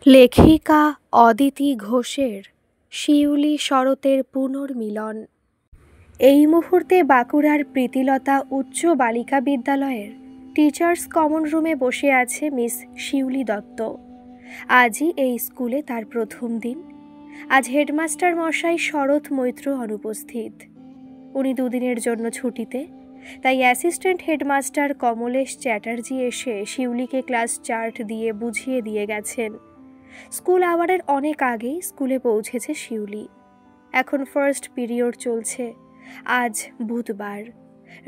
লেখিকা অদিতি ঘোষের শিউলি শরতের পুনর্মিলন। এই মুহূর্তে বাঁকুড়ার প্রীতিলতা উচ্চ বালিকা বিদ্যালয়ের টিচার্স কমন রুমে বসে আছে মিস শিউলি দত্ত। আজই এই স্কুলে তার প্রথম দিন। আজ হেডমাস্টার মশাই শরৎ মৈত্র অনুপস্থিত। উনি দুদিনের জন্য ছুটিতে, তাই অ্যাসিস্ট্যান্ট হেডমাস্টার কমলেশ চ্যাটার্জি এসে শিউলিকে ক্লাস চার্ট দিয়ে বুঝিয়ে দিয়ে গেছেন। স্কুল আওয়ারের অনেক আগেই স্কুলে পৌঁছেছে শিউলি। এখন ফার্স্ট পিরিয়ড চলছে। আজ বুধবার।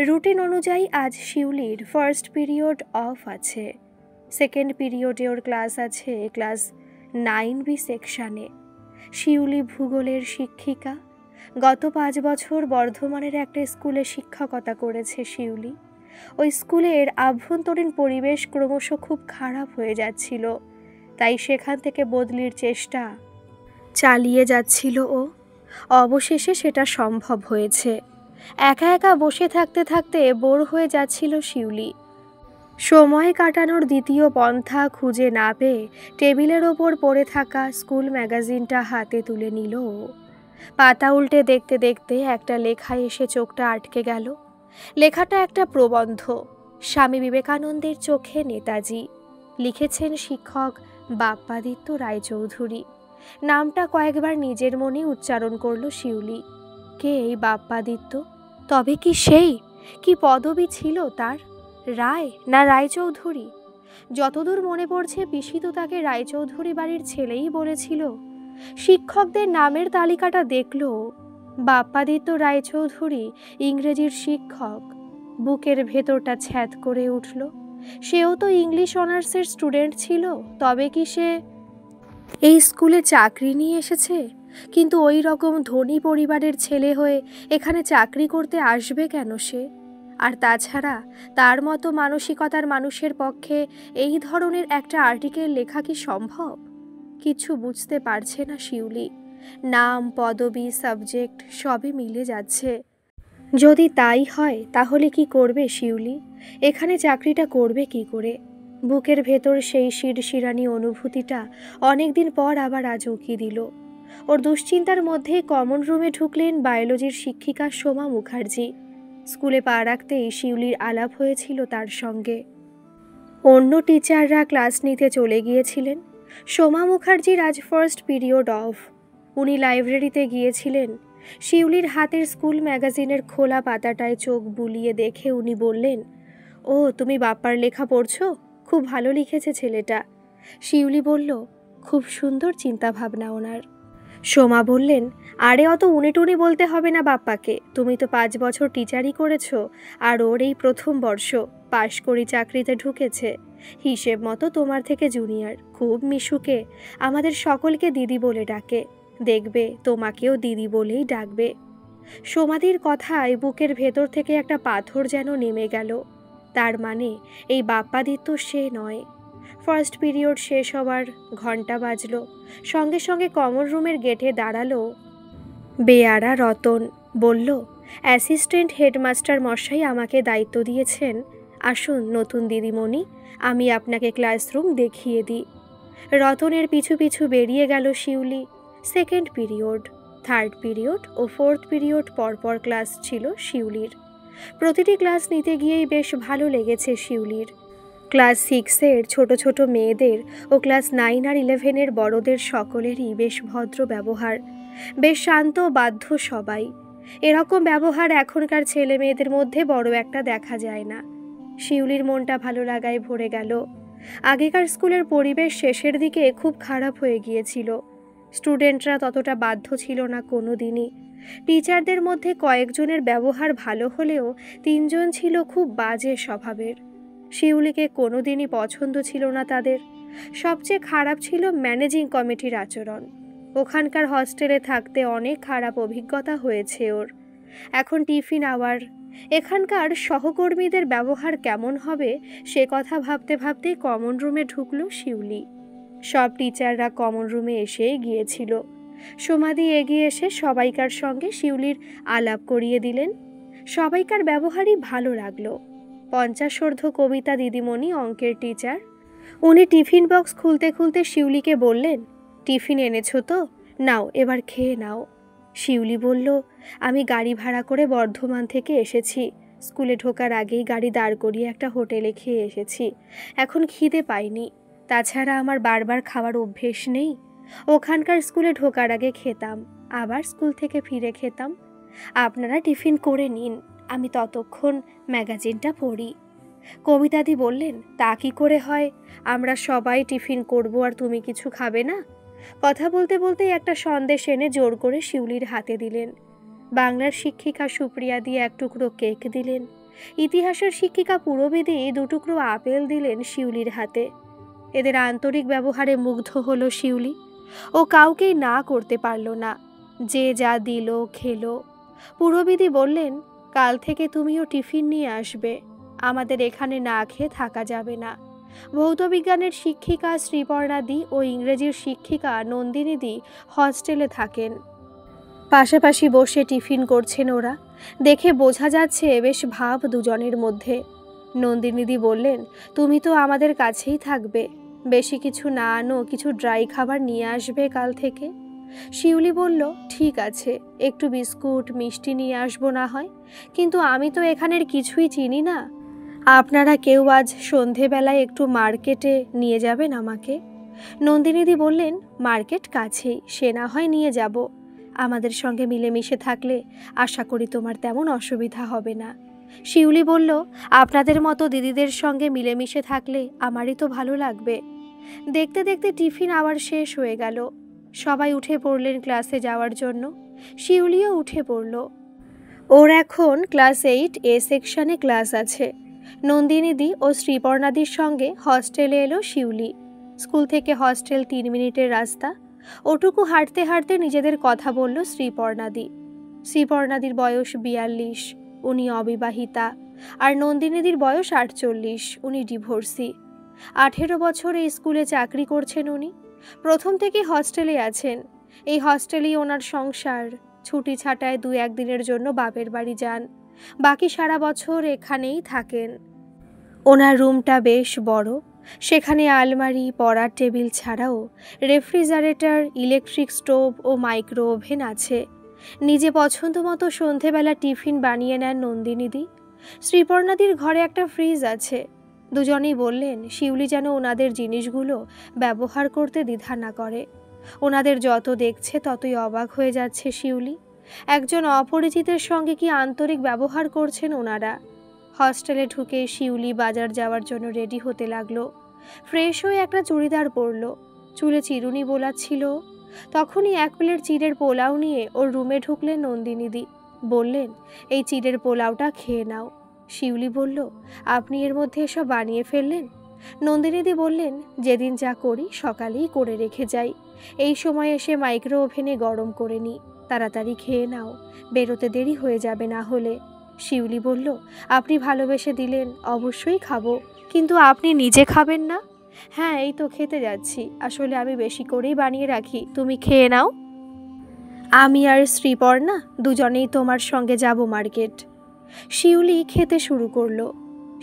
রুটিন অনুযায়ী আজ শিউলির ফার্স্ট পিরিয়ড অফ আছে। সেকেন্ড পিরিয়ডে ওর ক্লাস আছে ক্লাস 9B সেকশানে। শিউলি ভূগোলের শিক্ষিকা। গত 5 বছর বর্ধমানের একটা স্কুলে শিক্ষকতা করেছে শিউলি। ওই স্কুলের আভ্যন্তরীণ পরিবেশ ক্রমশ খুব খারাপ হয়ে যাচ্ছিল, তাই সেখান থেকে বদলির চেষ্টা চালিয়ে যাচ্ছিল ও। অবশেষে সেটা সম্ভব হয়েছে। একা একা বসে থাকতে থাকতে বোর হয়ে যাচ্ছিল শিউলি। সময় কাটানোর দ্বিতীয় পন্থা খুঁজে না পেয়ে টেবিলের ওপর পড়ে থাকা স্কুল ম্যাগাজিনটা হাতে তুলে নিল ও। পাতা উল্টে দেখতে দেখতে একটা লেখায় এসে চোখটা আটকে গেল। লেখাটা একটা প্রবন্ধ, স্বামী বিবেকানন্দের চোখে নেতাজি। লিখেছেন শিক্ষক বাপ্পাদিত্য রায়চৌধুরী। নামটা কয়েকবার নিজের মনে উচ্চারণ করল শিউলি। কে এই বাপ্পাদিত্য? তবে কি সেই? কি পদবি ছিল তার? রায় না রায়চৌধুরী? যতদূর মনে পড়ছে পিসি তো তাকে রায়চৌধুরী বাড়ির ছেলেই বলেছিল। শিক্ষকদের নামের তালিকাটা দেখল। বাপ্পাদিত্য রায়চৌধুরী ইংরেজির শিক্ষক। বুকের ভেতরটা ছ্যাদ করে উঠল। সেও তো ইংলিশ অনার্সের স্টুডেন্ট ছিল। তবে কি সে এই স্কুলে চাকরি নিয়ে এসেছে? কিন্তু ওই রকম ধনী পরিবারের ছেলে হয়ে এখানে চাকরি করতে আসবে কেন সে? আর তাছাড়া তার মতো মানসিকতার মানুষের পক্ষে এই ধরনের একটা আর্টিকেল লেখা কি সম্ভব? কিছু বুঝতে পারছে না শিউলি। নাম, পদবি, সাবজেক্ট সবই মিলে যাচ্ছে। যদি তাই হয় তাহলে কি করবে শিউলি? এখানে চাকরিটা করবে কি করে? বুকের ভেতর সেই শিরশিরানি অনুভূতিটা অনেকদিন পর আবার আজ উকি দিল। ওর দুশ্চিন্তার মধ্যে কমন রুমে ঢুকলেন বায়োলজির শিক্ষিকা সোমা মুখার্জি। স্কুলে পা রাখতেই শিউলির আলাপ হয়েছিল তার সঙ্গে। অন্য টিচাররা ক্লাস নিতে চলে গিয়েছিলেন। সোমা মুখার্জির আজ ফার্স্ট পিরিয়ড অফ। উনি লাইব্রেরিতে গিয়েছিলেন। শিউলির হাতের স্কুল ম্যাগাজিনের খোলা পাতাটায় চোখ বুলিয়ে দেখে উনি বললেন, ও তুমি বাপ্পার লেখা পড়ছো? খুব ভালো লিখেছে ছেলেটা। শিউলি বলল, খুব সুন্দর চিন্তাভাবনা ওনার। সোমা বললেন, আরে অত উনিটুনি বলতে হবে না বাপ্পাকে। তুমি তো 5 বছর টিচারই করেছো, আর ওর এই প্রথম বর্ষ। পাশ করি চাকরিতে ঢুকেছে। হিসেব মতো তোমার থেকে জুনিয়র। খুব মিশুকে। আমাদের সকলকে দিদি বলে ডাকে। দেখবে তোমাকেও দিদি বলেই ডাকবে। সোমাদির কথায় বুকের ভেতর থেকে একটা পাথর যেন নেমে গেল। তার মানে এই বাপ্পাদিত্য সে নয়। ফার্স্ট পিরিয়ড শেষ হওয়ার ঘন্টা বাজল। সঙ্গে সঙ্গে কমন রুমের গেটে দাঁড়ালো বেয়ারা রতন। বলল, অ্যাসিস্ট্যান্ট হেডমাস্টার মশাই আমাকে দায়িত্ব দিয়েছেন। আসুন নতুন দিদিমণি, আমি আপনাকে ক্লাসরুম দেখিয়ে দিই। রতনের পিছু পিছু বেরিয়ে গেল শিউলি। সেকেন্ড পিরিয়ড, থার্ড পিরিয়ড ও ফোর্থ পিরিয়ড পরপর ক্লাস ছিল শিউলির। প্রতিটি ক্লাস নিতে গিয়েই বেশ ভালো লেগেছে শিউলির। ক্লাস 6-এর ছোট ছোট মেয়েদের ও ক্লাস 9 আর 11-এর বড়দের সকলেরই বেশ ভদ্র ব্যবহার। বেশ শান্ত বাধ্য সবাই। এরকম ব্যবহার এখনকার ছেলে মেয়েদের মধ্যে বড় একটা দেখা যায় না। শিউলির মনটা ভালো লাগায় ভরে গেল। আগেকার স্কুলের পরিবেশ শেষের দিকে খুব খারাপ হয়ে গিয়েছিল। স্টুডেন্টরা ততটা বাধ্য ছিল না কোনো দিনই। টিচারদের মধ্যে কয়েকজনের ব্যবহার ভালো হলেও 3 জন ছিল খুব বাজে স্বভাবের। শিউলিকে কোনো দিনই পছন্দ ছিল না তাদের। সবচেয়ে খারাপ ছিল ম্যানেজিং কমিটির আচরণ। ওখানকার হস্টেলে থাকতে অনেক খারাপ অভিজ্ঞতা হয়েছে ওর। এখন টিফিন আওয়ার। এখানকার সহকর্মীদের ব্যবহার কেমন হবে সে কথা ভাবতে ভাবতেই কমন রুমে ঢুকলো শিউলি। সব টিচাররা কমন রুমে এসেই গিয়েছিল। সোমাদি এগিয়ে এসে সবাইকার সঙ্গে শিউলির আলাপ করিয়ে দিলেন। সবাইকার ব্যবহারই ভালো লাগলো। 50 কবিতা দিদিমণি অঙ্কের টিচার, উনি টিফিন বক্স খুলতে খুলতে শিউলিকে বললেন, টিফিন এনেছো তো, নাও এবার খেয়ে নাও। শিউলি বলল, আমি গাড়ি ভাড়া করে বর্ধমান থেকে এসেছি। স্কুলে ঢোকার আগেই গাড়ি দাঁড় করিয়ে একটা হোটেলে খেয়ে এসেছি। এখন খিদে পাইনি। তাছাড়া আমার বারবার খাওয়ার অভ্যেস নেই। ওখানকার স্কুলে ঢোকার আগে খেতাম, আবার স্কুল থেকে ফিরে খেতাম। আপনারা টিফিন করে নিন, আমি ততক্ষণ ম্যাগাজিনটা পড়ি। কবিতাদি বললেন, তা কি করে হয়? আমরা সবাই টিফিন করব আর তুমি কিছু খাবে না? কথা বলতে বলতেই একটা সন্দেশ এনে জোর করে শিউলির হাতে দিলেন। বাংলার শিক্ষিকা সুপ্রিয়া দিয়ে এক টুকরো কেক দিলেন। ইতিহাসের শিক্ষিকা পূরবী দুটুকরো আপেল দিলেন শিউলির হাতে। এদের আন্তরিক ব্যবহারে মুগ্ধ হলো শিউলি। ও কাউকেই না করতে পারল না। যে যা দিল খেলো। পূরবী বললেন, কাল থেকে তুমিও টিফিন নিয়ে আসবে। আমাদের এখানে না খেয়ে থাকা যাবে না। ভৌতবিজ্ঞানের শিক্ষিকা শ্রীপর্ণাদি ও ইংরেজির শিক্ষিকা নন্দিনীদি হস্টেলে থাকেন। পাশাপাশি বসে টিফিন করছেন ওরা। দেখে বোঝা যাচ্ছে বেশ ভাব দুজনের মধ্যে। নন্দিনীদি বললেন, তুমি তো আমাদের কাছেই থাকবে, বেশি কিছু না আনো, কিছু ড্রাই খাবার নিয়ে আসবে কাল থেকে। শিউলি বলল, ঠিক আছে, একটু বিস্কুট মিষ্টি নিয়ে আসবো না হয়, কিন্তু আমি তো এখানের কিছুই চিনি না। আপনারা কেউ আজ সন্ধেবেলায় একটু মার্কেটে নিয়ে যাবেন আমাকে? নন্দিনীদি বললেন, মার্কেট কাছেই, সে না হয় নিয়ে যাব। আমাদের সঙ্গে মিলেমিশে থাকলে আশা করি তোমার তেমন অসুবিধা হবে না। শিউলি বলল, আপনাদের মতো দিদিদের সঙ্গে মিলেমিশে থাকলে আমারই তো ভালো লাগবে। দেখতে দেখতে টিফিন আবার শেষ হয়ে গেল। সবাই উঠে পড়লেন ক্লাসে যাওয়ার জন্য। শিউলিও উঠে পড়ল। ওর এখন ক্লাস 8A সেকশনে ক্লাস আছে। নন্দিনীদি ও শ্রীপর্ণাদির সঙ্গে হস্টেলে এলো শিউলি। স্কুল থেকে হস্টেল 3 মিনিটের রাস্তা। ওটুকু হাঁটতে হাঁটতে নিজেদের কথা বলল শ্রীপর্ণাদি। শ্রীপর্ণাদির বয়স 42, উনি অবিবাহিতা। আর নন্দিনীদির বয়স 48, উনি ডিভোর্সি। 18 বছর এই স্কুলে চাকরি করছেন উনি। প্রথম থেকে হস্টেলে আছেন। এই হস্টেলেই ওনার সংসার। ছুটি ছাটায় 2-1 দিনের জন্য বাপের বাড়ি যান, বাকি সারা বছর এখানেই থাকেন। ওনার রুমটা বেশ বড়। সেখানে আলমারি, পড়ার টেবিল ছাড়াও রেফ্রিজারেটর, ইলেকট্রিক স্টোভ ও মাইক্রো ওভেন আছে। নিজে পছন্দ মতো সন্ধেবেলা টিফিন বানিয়ে নেন নন্দিনীদি। শ্রীপর্ণাদির ঘরে একটা ফ্রিজ আছে। দুজনেই বললেন, শিউলি যেন ওনাদের জিনিসগুলো ব্যবহার করতে দ্বিধা না করে। ওনাদের যত দেখছে ততই অবাক হয়ে যাচ্ছে শিউলি। একজন অপরিচিতের সঙ্গে কি আন্তরিক ব্যবহার করছেন ওনারা। হস্টেলে ঢুকে শিউলি বাজার যাওয়ার জন্য রেডি হতে লাগলো। ফ্রেশ হয়ে একটা চুড়িদার পরল, চুলে চিরুনি বোলাচ্ছিল। তখনই 1 প্লেট চিড়ের পোলাও নিয়ে ওর রুমে ঢুকলেন নন্দিনীদি। বললেন, এই চিড়ের পোলাওটা খেয়ে নাও। শিউলি বলল, আপনি এর মধ্যে এসব বানিয়ে ফেললেন? নন্দিনীদি বললেন, যেদিন যা করি সকালেই করে রেখে যাই, এই সময় এসে মাইক্রো ওভেনে গরম করে নিই। তাড়াতাড়ি খেয়ে নাও, বেরোতে দেরি হয়ে যাবে না হলে। শিউলি বলল, আপনি ভালোবেসে দিলেন, অবশ্যই খাবো, কিন্তু আপনি নিজে খাবেন না? হ্যাঁ, এই তো খেতে যাচ্ছি। আসলে আমি বেশি করেই বানিয়ে রাখি, তুমি খেয়ে নাও। আমি আর শ্রীপর্ণা দুজনেই তোমার সঙ্গে যাব মার্কেট। শিউলি খেতে শুরু করলো।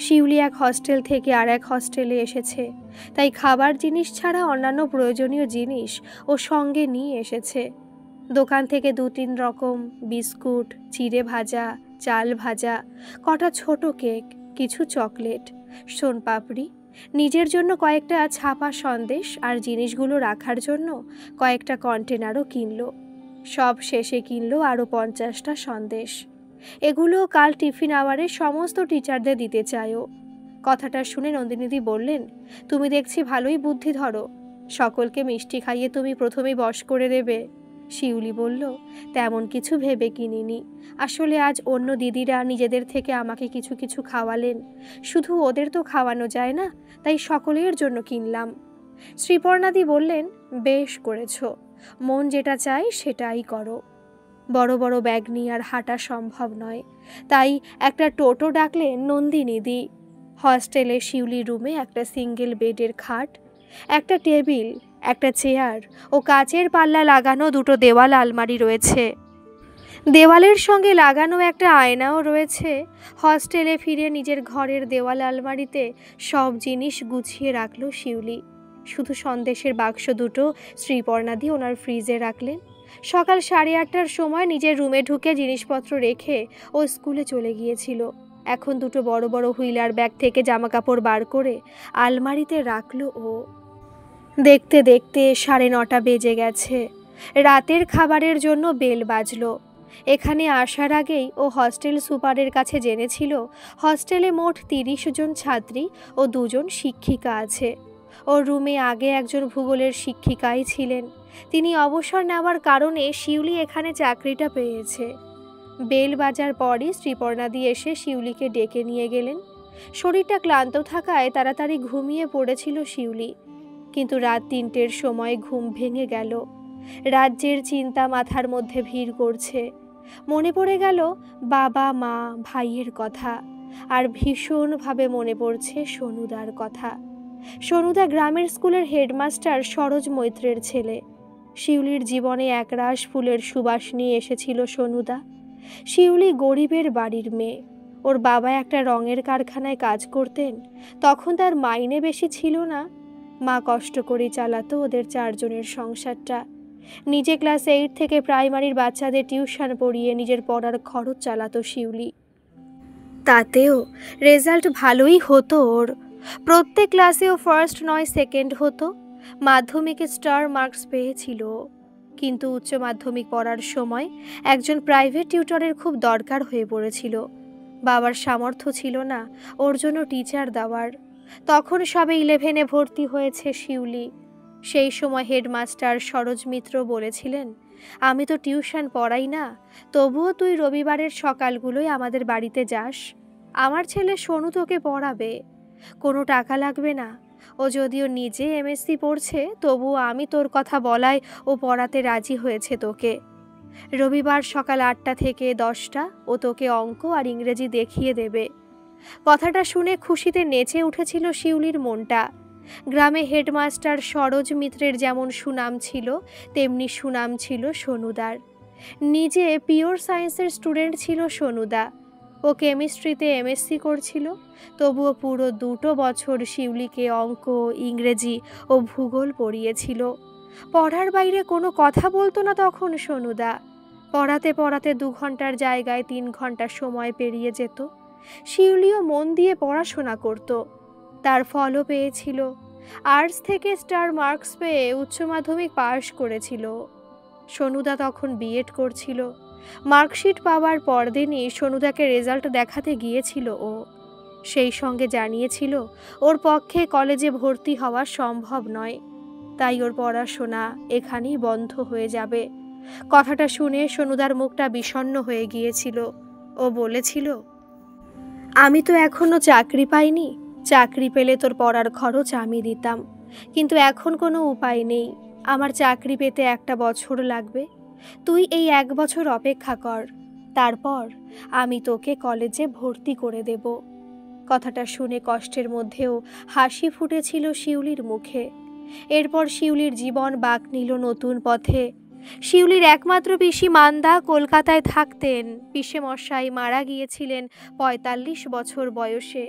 শিউলি এক হস্টেল থেকে আর এক হস্টেলে এসেছে, তাই খাবার জিনিস ছাড়া অন্যান্য প্রয়োজনীয় জিনিস ও সঙ্গে নিয়ে এসেছে। দোকান থেকে 2-3 রকম বিস্কুট, চিড়ে ভাজা, চাল ভাজা, কটা ছোট কেক, কিছু চকলেট, সোনপাপড়ি, নিজের জন্য কয়েকটা ছাপা সন্দেশ আর জিনিসগুলো রাখার জন্য কয়েকটা কন্টেনারও কিনলো। সব শেষে কিনলো আরও 50টা সন্দেশ। এগুলো কাল টিফিন আওয়ারে সমস্ত টিচারদের দিতে চায়ও। কথাটা শুনে নন্দিনীদি বললেন, তুমি দেখছি ভালোই বুদ্ধি ধরো, সকলকে মিষ্টি খাইয়ে তুমি প্রথমেই বশ করে দেবে। শিউলি বলল, তেমন কিছু ভেবে কিনিনি। আসলে আজ অন্য দিদিরা নিজেদের থেকে আমাকে কিছু কিছু খাওয়ালেন, শুধু ওদের তো খাওয়ানো যায় না, তাই সকলের জন্য কিনলাম। শ্রীপর্ণাদি বললেন, বেশ করেছ, মন যেটা চায় সেটাই করো। বড় বড় ব্যাগ নিয়ে আর হাঁটা সম্ভব নয়, তাই একটা টোটো ডাকলেন নন্দিনীদি। হস্টেলে শিউলি রুমে একটা সিঙ্গেল বেডের খাট, একটা টেবিল, একটা চেয়ার ও কাচের পাল্লা লাগানো 2টো দেওয়াল আলমারি রয়েছে। দেওয়ালের সঙ্গে লাগানো একটা আয়নাও রয়েছে। হস্টেলে ফিরে নিজের ঘরের দেওয়াল আলমারিতে সব জিনিস গুছিয়ে রাখল শিউলি। শুধু সন্দেশের বাক্স দুটো শ্রীপর্ণাদি ওনার ফ্রিজে রাখলেন। সকাল 8:30টার সময় নিজের রুমে ঢুকে জিনিসপত্র রেখে ও স্কুলে চলে গিয়েছিল। এখন দুটো বড় বড় হুইলার ব্যাগ থেকে জামাকাপড় বার করে আলমারিতে রাখলো ও। দেখতে দেখতে 9:30 বেজে গেছে। রাতের খাবারের জন্য বেল বাজলো। এখানে আসার আগেই ও হস্টেল সুপারের কাছে জেনেছিল হস্টেলে মোট 30 জন ছাত্রী ও 2 জন শিক্ষিকা আছে। ওর রুমে আগে একজন ভূগোলের শিক্ষিকাই ছিলেন। তিনি অবসর নেওয়ার কারণে শিউলি এখানে চাকরিটা পেয়েছে। বেল বাজার পরই শ্রীপর্ণাদি এসে শিউলিকে ডেকে নিয়ে গেলেন। শরীরটা ক্লান্ত থাকায় তাড়াতাড়ি ঘুমিয়ে পড়েছিল শিউলি, কিন্তু রাত 3টের সময় ঘুম ভেঙে গেল। রাজ্যের চিন্তা মাথার মধ্যে ভিড় করছে। মনে পড়ে গেল বাবা মা ভাইয়ের কথা, আর ভীষণভাবে মনে পড়ছে সোনুদার কথা। সোনুদা গ্রামের স্কুলের হেডমাস্টার সরোজ মৈত্রের ছেলে। শিউলির জীবনে একরাশ ফুলের সুবাস নিয়ে এসেছিল সোনুদা। শিউলি গরিবের বাড়ির মেয়ে। ওর বাবা একটা রঙের কারখানায় কাজ করতেন। তখন তার মাইনে বেশি ছিল না। মা কষ্ট করে চালাতো ওদের 4 জনের সংসারটা। নিজে ক্লাস 8 থেকে প্রাইমারির বাচ্চাদের টিউশন পড়িয়ে নিজের পড়ার খরচ চালাতো শিউলি। তাতেও রেজাল্ট ভালোই হতো ওর। প্রত্যেক ক্লাসেও ফার্স্ট নয় সেকেন্ড হতো। মাধ্যমিকে স্টার মার্কস পেয়েছিল। কিন্তু উচ্চ মাধ্যমিক পড়ার সময় একজন প্রাইভেট টিউটরের খুব দরকার হয়ে পড়েছিল। বাবার সামর্থ্য ছিল না ওর জন্য টিচার দেওয়ার। তখন সবে 11-এ ভর্তি হয়েছে শিউলি। সেই সময় হেডমাস্টার সরোজ মিত্র বলেছিলেন, আমি তো টিউশন পড়াই না, তবুও তুই রবিবারের সকালগুলোই আমাদের বাড়িতে যাস। আমার ছেলে সোনু তোকে পড়াবে, কোনো টাকা লাগবে না। ও যদিও নিজে এমএসসি পড়ছে, তবুও আমি তোর কথা বলায় ও পড়াতে রাজি হয়েছে তোকে। রবিবার সকাল 8টা থেকে 10টা ও তোকে অঙ্ক আর ইংরেজি দেখিয়ে দেবে। কথাটা শুনে খুশিতে নেচে উঠেছিল শিউলির মনটা। গ্রামে হেডমাস্টার সরোজ মিত্রের যেমন সুনাম ছিল, তেমনি সুনাম ছিল সোনুদার। নিজে পিওর সায়েন্সের স্টুডেন্ট ছিল সোনুদা। ও কেমিস্ট্রিতে এমএসসি করছিল, তবুও পুরো 2 বছর শিউলিকে অঙ্ক, ইংরেজি ও ভূগোল পড়িয়েছিল। পড়ার বাইরে কোনো কথা বলতো না তখন সোনুদা। পড়াতে পড়াতে 2 ঘন্টার জায়গায় 3 ঘন্টা সময় পেরিয়ে যেত। শিউলিও মন দিয়ে পড়াশোনা করত, তার ফলও পেয়েছিল। আর্টস থেকে স্টার মার্কস পেয়ে উচ্চ মাধ্যমিক পাশ করেছিল। সোনুদা তখন বিএড করছিল। মার্কশিট পাওয়ার পরদিনই সোনুদাকে রেজাল্ট দেখাতে গিয়েছিল ও। সেই সঙ্গে জানিয়েছিল ওর পক্ষে কলেজে ভর্তি হওয়া সম্ভব নয়, তাই ওর পড়াশোনা এখানেই বন্ধ হয়ে যাবে। কথাটা শুনে সোনুদার মুখটা বিষণ্ণ হয়ে গিয়েছিল। ও বলেছিল, আমি তো এখনো চাকরি পাইনি। চাকরি পেলে তোর পড়ার খরচ আমি দিতাম, কিন্তু এখন কোনো উপায় নেই। আমার চাকরি পেতে 1 বছর লাগবে। তুই এই 1 বছর অপেক্ষা কর, তারপর আমি তোকে কলেজে ভর্তি করে দেব। কথাটা শুনে কষ্টের মধ্যেও হাসি ফুটেছিল শিউলির মুখে। এরপর শিউলির জীবন বাঁক নিল নতুন পথে। শিউলির একমাত্র পিসি মান্দা কলকাতায় থাকতেন। পিসে মশাই মারা গিয়েছিলেন 45 বছর বয়সে।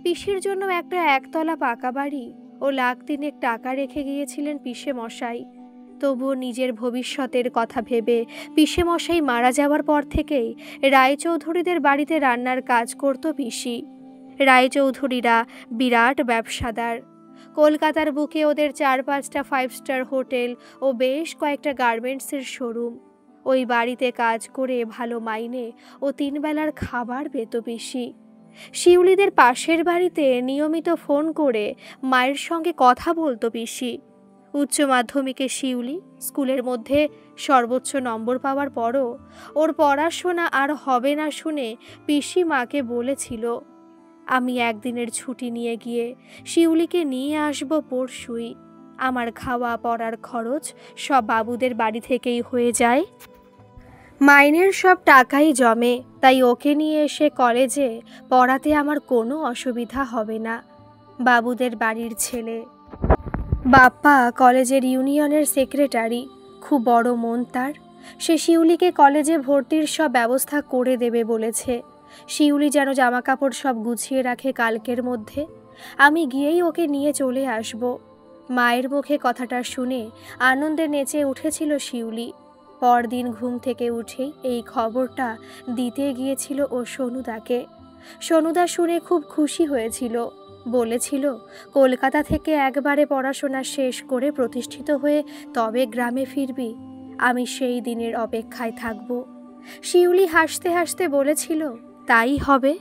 পিসির জন্য একটা 1তলা পাকা বাড়ি ও 1,00,000 টাকা রেখে গিয়েছিলেন পিসে মশাই। তবুও নিজের ভবিষ্যতের কথা ভেবে পিসে মশাই মারা যাওয়ার পর থেকেই রায়চৌধুরীদের বাড়িতে রান্নার কাজ করত পিসি। রায়চৌধুরীরা বিরাট ব্যবসাদার। কলকাতার বুকে ওদের 4-5টা 5 স্টার হোটেল ও বেশ কয়েকটা গার্মেন্টসের শোরুম। ওই বাড়িতে কাজ করে ভালো মাইনে ও 3 বেলার খাবার পেত পিসি। শিউলিদের পাশের বাড়িতে নিয়মিত ফোন করে মায়ের সঙ্গে কথা বলতো পিসি। উচ্চ মাধ্যমিকে শিউলি স্কুলের মধ্যে সর্বোচ্চ নম্বর পাওয়ার পরও ওর পড়াশোনা আর হবে না শুনে পিসি মাকে বলেছিল, আমি একদিনের ছুটি নিয়ে গিয়ে শিউলিকে নিয়ে আসব পরশুই। আমার খাওয়া পড়ার খরচ সব বাবুদের বাড়ি থেকেই হয়ে যায়। মাইনের সব টাকাই জমে, তাই ওকে নিয়ে এসে কলেজে পড়াতে আমার কোনো অসুবিধা হবে না। বাবুদের বাড়ির ছেলে। বাপ্পা কলেজের ইউনিয়নের সেক্রেটারি, খুব বড় মন তার। সে শিউলিকে কলেজে ভর্তির সব ব্যবস্থা করে দেবে বলেছে। শিউলি যেন জামাকাপড় সব গুছিয়ে রাখে কালকের মধ্যে। আমি গিয়েই ওকে নিয়ে চলে আসব। মায়ের মুখে কথাটা শুনে আনন্দে নেচে উঠেছিল শিউলি। পরদিন ঘুম থেকে উঠেই এই খবরটা দিতে গিয়েছিল ও সোনুদাকে। সোনুদা শুনে খুব খুশি হয়েছিল। বলেছিল কলকাতা থেকে একবারে পড়াশোনা শেষ করে প্রতিষ্ঠিত হয়ে তবে গ্রামে ফিরবি। আমি সেই দিনের অপেক্ষায় থাকব। শিউলি হাসতে হাসতে বলেছিল, তাই হবে।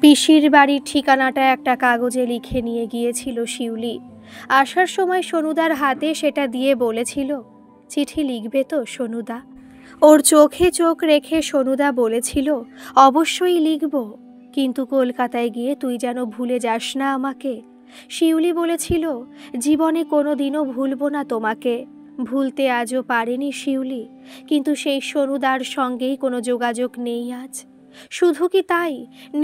পিসির বাড়ির ঠিকানাটা একটা কাগজে লিখে নিয়ে গিয়েছিল শিউলি। আসার সময় সোনুদার হাতে সেটা দিয়ে বলেছিল, চিঠি লিখবে তো সোনুদা? ওর চোখে চোখ রেখে সোনুদা বলেছিল, অবশ্যই লিখব, কিন্তু কলকাতায় গিয়ে তুই যেন ভুলে যাস না আমাকে। শিউলি বলেছিল, জীবনে কোনো দিনও ভুলব না তোমাকে। ভুলতে আজও পারেনি শিউলি, কিন্তু সেই সোনুদার সঙ্গেই কোনো যোগাযোগ নেই আজ। শুধু কি তাই,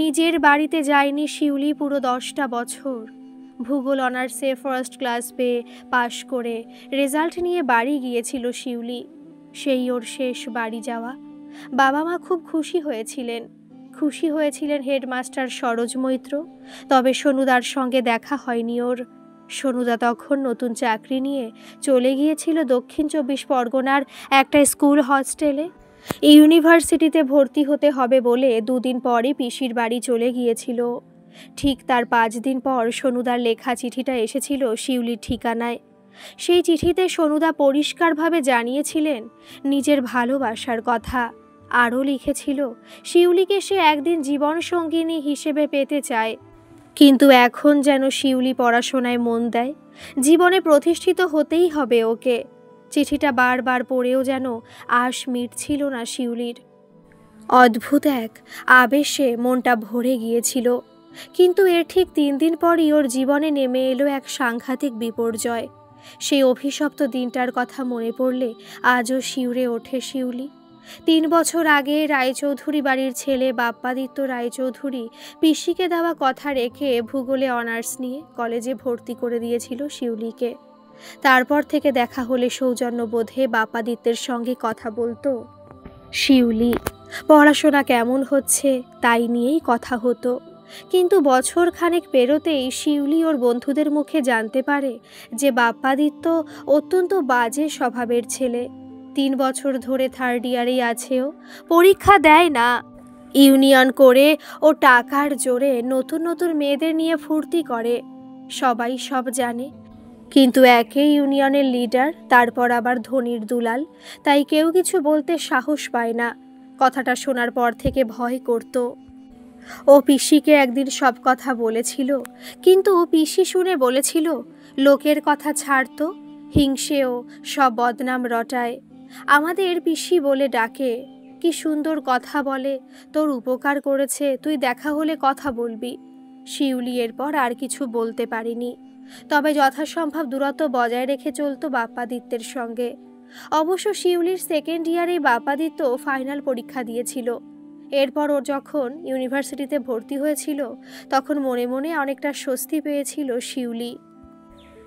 নিজের বাড়িতে যায়নি শিউলি পুরো 10টা বছর। ভূগোল অনার্সে ফার্স্ট ক্লাস পেয়ে পাশ করে রেজাল্ট নিয়ে বাড়ি গিয়েছিল শিউলি। সেই ওর শেষ বাড়ি যাওয়া। বাবা মা খুব খুশি হয়েছিলেন হেডমাস্টার সরোজ মৈত্র। তবে সোনুদার সঙ্গে দেখা হয়নি ওর। সোনুদা তখন নতুন চাকরি নিয়ে চলে গিয়েছিল দক্ষিণ 24 পরগনার একটা স্কুল হস্টেলে। ইউনিভার্সিটিতে ভর্তি হতে হবে বলে 2 দিন পরই পিসির বাড়ি চলে গিয়েছিল। ঠিক তার 5 দিন পর সোনুদার লেখা চিঠিটা এসেছিল শিউলির ঠিকানায়। সেই চিঠিতে সোনুদা পরিষ্কারভাবে জানিয়েছিলেন নিজের ভালোবাসার কথা। আরও লিখেছিল শিউলিকে সে একদিন জীবন সঙ্গিনী হিসেবে পেতে চায়, কিন্তু এখন যেন শিউলি পড়াশোনায় মন দেয়। জীবনে প্রতিষ্ঠিত হতেই হবে ওকে। চিঠিটা বারবার পড়েও যেন আশ মিটছিল না শিউলির। অদ্ভুত এক আবেশে মনটা ভরে গিয়েছিল। কিন্তু এর ঠিক 3 দিন পরই ওর জীবনে নেমে এলো এক সাংঘাতিক বিপর্যয়। সেই অভিশপ্ত দিনটার কথা মনে পড়লে আজও শিউরে ওঠে শিউলি। 3 বছর আগে রায়চৌধুরী বাড়ির ছেলে বাপ্পাদিত্য রায়চৌধুরী পিসিকে দেওয়া কথা রেখে ভূগোলে অনার্স নিয়ে কলেজে ভর্তি করে দিয়েছিল শিউলিকে। তারপর থেকে দেখা হলে সৌজন্যবোধে বাপ্পাদিত্যের সঙ্গে কথা বলতো শিউলি। পড়াশোনা কেমন হচ্ছে তাই নিয়েই কথা হতো। কিন্তু বছর খানেক পেরোতেই শিউলি ওর বন্ধুদের মুখে জানতে পারে যে বাপ্পাদিত্য অত্যন্ত বাজে স্বভাবের ছেলে। 3 বছর ধরে 3rd ইয়ারেই আছেও, পরীক্ষা দেয় না। ইউনিয়ন করে ও টাকার জোরে নতুন নতুন মেয়েদের নিয়ে ফুর্তি করে। সবাই সব জানে, কিন্তু একে ইউনিয়নের লিডার, তারপর আবার ধনির দুলাল, তাই কেউ কিছু বলতে সাহস পায় না। কথাটা শোনার পর থেকে ভয় করত। ও পিসিকে একদিন সব কথা বলেছিল, কিন্তু পিসি শুনে বলেছিল, লোকের কথা ছাড়তো, হিংসেও সব বদনাম রটায়। আমাদের পিসি বলে ডাকে, কি সুন্দর কথা বলে, তোর উপকার করেছে, তুই দেখা হলে কথা বলবি। শিউলি এরপর আর কিছু বলতে পারিনি। তবে যথাসম্ভব দূরত্ব বজায় রেখে চলতো বাপ্পাদিত্যের সঙ্গে। অবশ্য শিউলির 2nd ইয়ারেই বাপ্পাদিত্য ফাইনাল পরীক্ষা দিয়েছিল। এরপর ও যখন ইউনিভার্সিটিতে ভর্তি হয়েছিল তখন মনে মনে অনেকটা স্বস্তি পেয়েছিল শিউলি।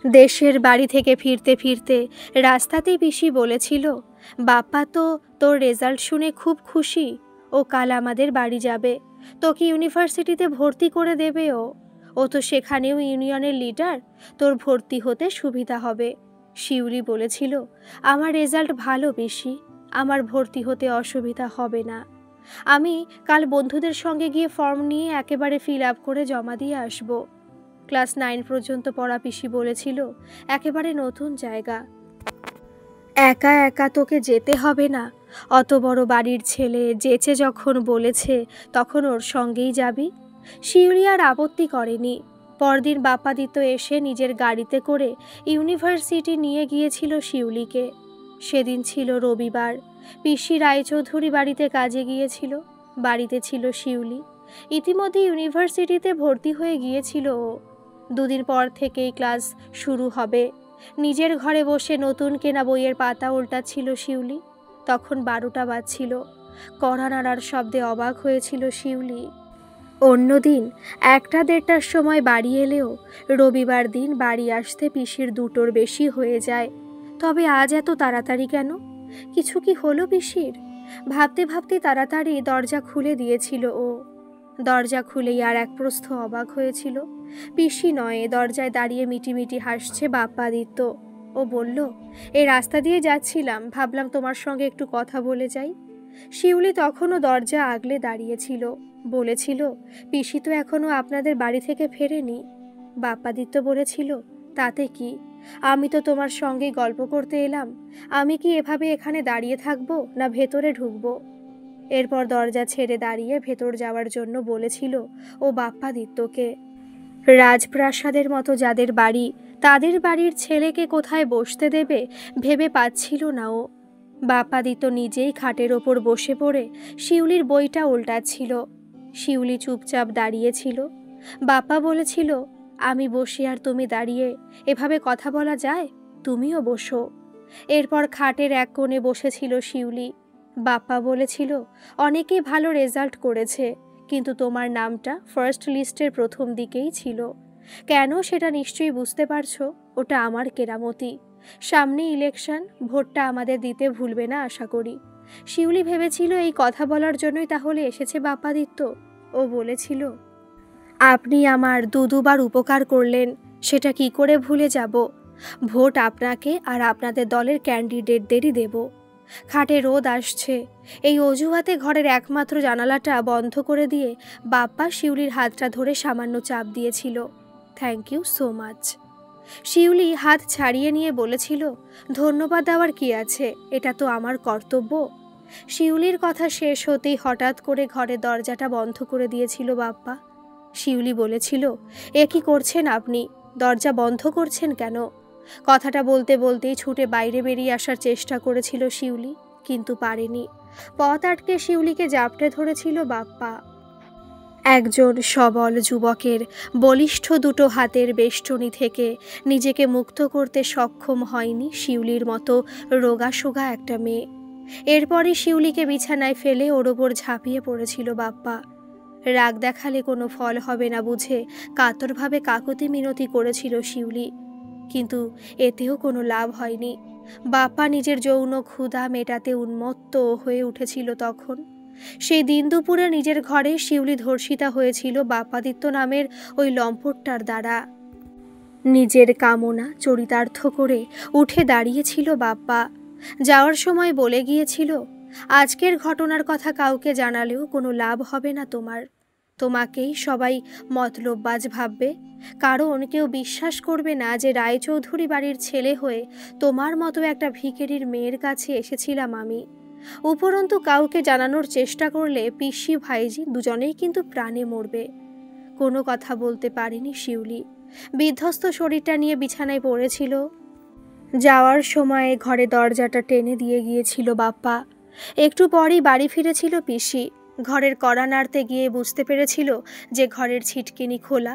দেশের বাড়ি থেকে ফিরতে ফিরতে রাস্তাতেই পিসি বলেছিল, বাপ্পা তো তোর রেজাল্ট শুনে খুব খুশি, ও কাল আমাদের বাড়ি যাবে, তোকে ইউনিভার্সিটিতে ভর্তি করে দেবে। ও তো সেখানেও ইউনিয়নের লিডার, তোর ভর্তি হতে সুবিধা হবে। শিউলি বলেছিল, আমার রেজাল্ট ভালো পিসি, আমার ভর্তি হতে অসুবিধা হবে না। আমি কাল বন্ধুদের সঙ্গে গিয়ে ফর্ম নিয়ে একেবারে ফিল আপ করে জমা দিয়ে আসব। ক্লাস 9 পর্যন্ত পড়া পিসি বলেছিল, একেবারে নতুন জায়গা, একা একা তোকে যেতে হবে না। অত বড় বাড়ির ছেলে যেচে যখন বলেছে তখন ওর সঙ্গেই যাবি। শিউলি আর আপত্তি করেনি। পরদিন বাপ্পাদিত্য এসে নিজের গাড়িতে করে ইউনিভার্সিটি নিয়ে গিয়েছিল শিউলিকে। সেদিন ছিল রবিবার। পিসি রায়চৌধুরী বাড়িতে কাজে গিয়েছিল, বাড়িতে ছিল শিউলি। ইতিমধ্যে ইউনিভার্সিটিতে ভর্তি হয়ে গিয়েছিল ও। 2 দিন পর থেকেই ক্লাস শুরু হবে। নিজের ঘরে বসে নতুন কেনা বইয়ের পাতা উল্টাচ্ছিল শিউলি। তখন 12টা বাজছিল। কড়া নাড়ার শব্দে অবাক হয়েছিল শিউলি। অন্যদিন 1টা-1:30টার সময় বাড়ি এলেও রবিবার দিন বাড়ি আসতে পিসির 2টোর বেশি হয়ে যায়। তবে আজ এত তাড়াতাড়ি কেন? কিছু কি হলো পিসির? ভাবতে ভাবতে তাড়াতাড়ি দরজা খুলে দিয়েছিল ও। দরজা খুলেই আর এক প্রস্থ অবাক হয়েছিল। পিসি নয়, দরজায় দাঁড়িয়ে মিটিমিটি হাসছে বাপ্পাদিত্য। ও বলল, এই রাস্তা দিয়ে যাচ্ছিলাম, ভাবলাম তোমার সঙ্গে একটু কথা বলে যাই। শিউলি তখনও দরজা আগলে দাঁড়িয়েছিল। বলেছিল, পিসি তো এখনো আপনাদের বাড়ি থেকে ফেরেনি। বাপ্পাদিত্য বলেছিল, তাতে কি, আমি তো তোমার সঙ্গেই গল্প করতে এলাম। আমি কি এভাবে এখানে দাঁড়িয়ে থাকবো, না ভেতরে ঢুকবো? এরপর দরজা ছেড়ে দাঁড়িয়ে ভেতর যাওয়ার জন্য বলেছিল ও বাপ্পাদিত্যকে। রাজপ্রাসাদের মতো যাদের বাড়ি, তাদের বাড়ির ছেলেকে কোথায় বসতে দেবে ভেবে পাচ্ছিল না ও। বাপ্পাদিত্য নিজেই খাটের ওপর বসে পড়ে শিউলির বইটা উল্টাচ্ছিল। শিউলি চুপচাপ দাঁড়িয়েছিল। বাপ্পা বলেছিল, আমি বসে আর তুমি দাঁড়িয়ে এভাবে কথা বলা যায়? তুমিও বসো। এরপর খাটের এক কোণে বসেছিল শিউলি। বাপ্পা বলেছিল, অনেকেই ভালো রেজাল্ট করেছে, কিন্তু তোমার নামটা ফার্স্ট লিস্টের প্রথম দিকেই ছিল। কেন সেটা নিশ্চয়ই বুঝতে পারছো। ওটা আমার কেরামতি। সামনে ইলেকশন, ভোটটা আমাদের দিতে ভুলবে না আশা করি। শিউলি ভেবেছিল এই কথা বলার জন্যই তাহলে এসেছে বাপ্পাদিত্য। ও বলেছিল, আপনি আমার দুবার উপকার করলেন, সেটা কি করে ভুলে যাব? ভোট আপনাকে আর আপনাদের দলের ক্যান্ডিডেটদেরই দেব। খাটে রোদ আসছে, এই অজুহাতে ঘরের একমাত্র জানালাটা বন্ধ করে দিয়ে বাপ্পা শিউলির হাতটা ধরে সামান্য চাপ দিয়েছিল। Thank you so much. Shiuli হাত ছাড়িয়ে নিয়ে বলেছিল, ধন্যবাদ দেওয়ার কি আছে, এটা তো আমার কর্তব্য। শিউলির কথা শেষ হতেই হঠাৎ করে ঘরের দরজাটা বন্ধ করে দিয়েছিল বাপ্পা। শিউলি বলেছিল, এ কি করছেন আপনি? দরজা বন্ধ করছেন কেন? কথাটা বলতে বলতেই ছুটে বাইরে বেরিয়ে আসার চেষ্টা করেছিল শিউলি, কিন্তু পারেনি। পথ আটকে শিউলিকে জাপটে ধরেছিল বাপ্পা। একজন সবল যুবকের বলিষ্ঠ দুটো হাতের বেষ্টনী থেকে নিজেকে মুক্ত করতে সক্ষম হয়নি শিউলির মতো রোগাসোগা একটা মেয়ে। এরপরই শিউলিকে বিছানায় ফেলে ওর ওপর ঝাঁপিয়ে পড়েছিল বাপ্পা। রাগ দেখালে কোনো ফল হবে না বুঝে কাতরভাবে কাকুতি মিনতি করেছিল শিউলি, কিন্তু এতেও কোনো লাভ হয়নি। বাপ্পা নিজের যৌন ক্ষুধা মেটাতে উন্মত্ত হয়ে উঠেছিল তখন। সেই দিন দুপুরে নিজের ঘরে শিউলি ধর্ষিতা হয়েছিল বাপ্পাদিত্য নামের ওই লম্পটটার দ্বারা। নিজের কামনা চরিতার্থ করে উঠে দাঁড়িয়েছিল বাপ্পা। যাওয়ার সময় বলে গিয়েছিল, আজকের ঘটনার কথা কাউকে জানালেও কোনো লাভ হবে না তোমার। তোমাকেই সবাই মতলববাজ ভাববে, কারণ কেউ বিশ্বাস করবে না যে রায়চৌধুরী বাড়ির ছেলে হয়ে তোমার মতো একটা ভিখারির মেয়ের কাছে এসেছিলাম আমি। উপরন্তু কাউকে জানানোর চেষ্টা করলে পিসি ভাইজি দুজনেই কিন্তু প্রাণে মরবে। কোনো কথা বলতে পারেনি শিউলি। বিধ্বস্ত শরীরটা নিয়ে বিছানায় পড়েছিল। যাওয়ার সময় ঘরে দরজাটা টেনে দিয়ে গিয়েছিল বাপ্পা। একটু পরই বাড়ি ফিরেছিল পিসি। ঘরের কড়া নাড়তে গিয়ে বুঝতে পেরেছিল যে ঘরের ছিটকিনি খোলা।